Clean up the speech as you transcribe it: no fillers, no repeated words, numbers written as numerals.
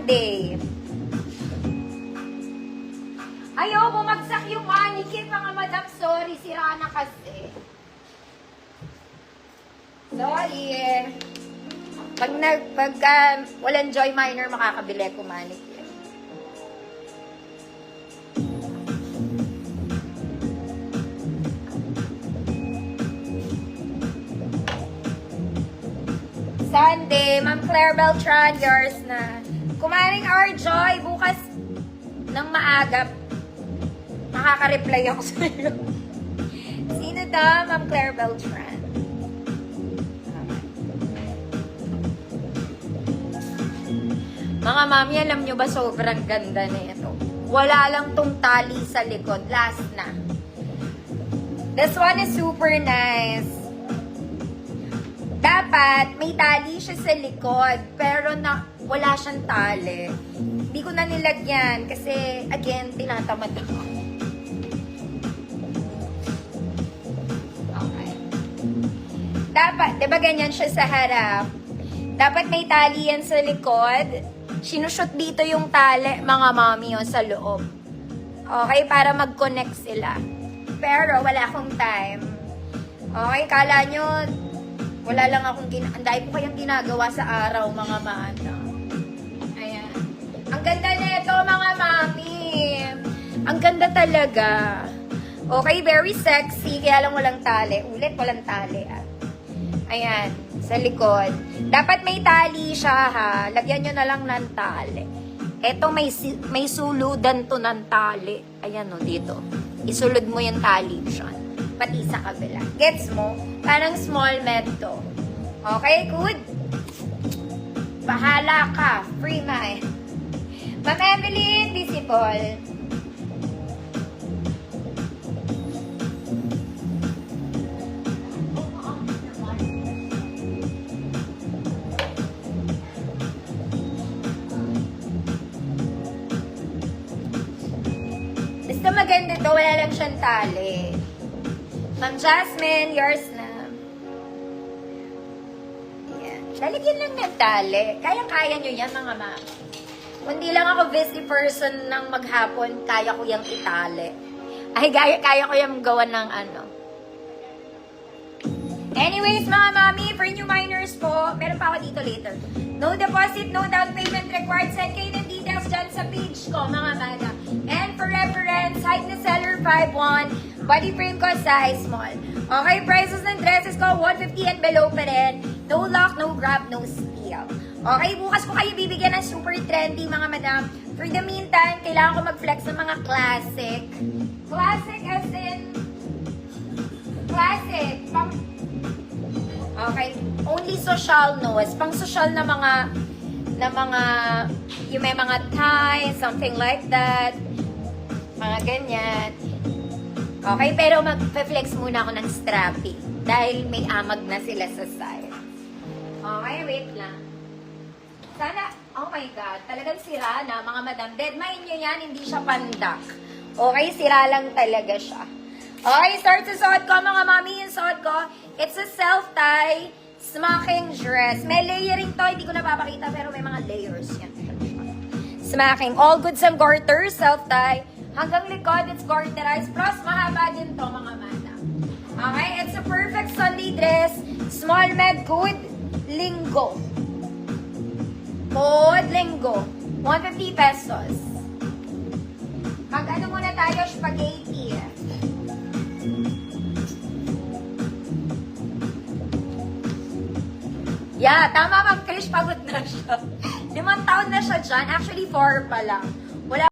Sunday. Ayaw, bumagsak yung mannequin, mga madam. Sorry, sira na kasi. Sorry. Pag walang Joy Minor, makakabili ko mannequin. Sunday, Ma'am Claire Beltran, yours na. Kumaring our Joy, bukas ng maaga, makaka-reply ako sa iyo. Sino daw, Ma'am Claire Beltran? Mga mami, alam nyo ba sobrang ganda na ito? Wala lang tong tali sa likod. Last na. This one is super nice. Dapat may tali siya sa likod, pero wala siyang tali. Hindi ko na nilagyan kasi, again, tinatamad ako. Okay. Dapat, di ba ganyan siya sa harap? Dapat may tali yan sa likod. Sinushoot dito yung tali, mga mami, sa loob. Okay, para mag-connect sila. Pero, wala akong time. Okay, kala nyo, wala lang akong anday po kayang ginagawa sa araw, mga mana. Ayan. Ang ganda nito, mga mami. Ang ganda talaga. Okay, very sexy, kaya lang walang tali. Ulit, walang tali, Ayan, sa likod. Dapat may tali siya, ha. Lagyan nyo na lang ng tali. Eto, may suludan to ng tali. Ayan, dito. Isulod mo yung tali dyan. Pati sa kabila. Gets mo? Parang small med to. Okay, good? Bahala ka. Free mind. Ma'am Evelyn, Disciple. Basta maganda to, wala lang siyang tali. Ma'am Jasmine, yours na. Yan. Lalagyan lang ng tali. Kayang-kaya nyo yan, mga ma'am. Kung di lang ako busy person ng maghapon, kaya ko yung itali. Ay, kaya ko yung gawa ng ano. Anyways, mga mami, for new minors po, meron pa ako dito later. No deposit, no down payment required. Send kayo ng details dyan sa page ko, mga mada. And for reference, height na seller 5'1", body frame ko size small. Okay, prices ng dresses ko, 150 and below pa rin. No lock, no grab, no steal. Okay, bukas ko kayo bibigyan ng super trendy, mga madam. For the meantime, kailangan ko mag-flex ng mga classic. Classic as in... Classic. Okay, only social knows. Pang social na mga yung may mga ties, something like that. Mga ganyan. Okay, pero mag-flex muna ako ng strappy dahil may amag na sila sa side. Okay, wait lang. Sana, oh my God, talagang sira na, mga madam. Dead mind nyo yan, hindi siya pandak. Okay, sira lang talaga siya. Okay, start sa suot ko, mga mami. Yung suot ko, it's a self-tie smocking dress. May layering to, hindi ko napapakita, pero may mga layers yan. Smocking. All goods and garters, self-tie. Hanggang likod, it's garterized. Plus, mahaba din to, mga madam. Okay, it's a perfect Sunday dress. Small med, good linggo. Good linggo. 150 pesos. Mag-ano muna tayo, spaghetti. Yeah, tama, Ma'am Krish, pagod na siya. 5 taon na siya dyan. Actually, 4 pa lang.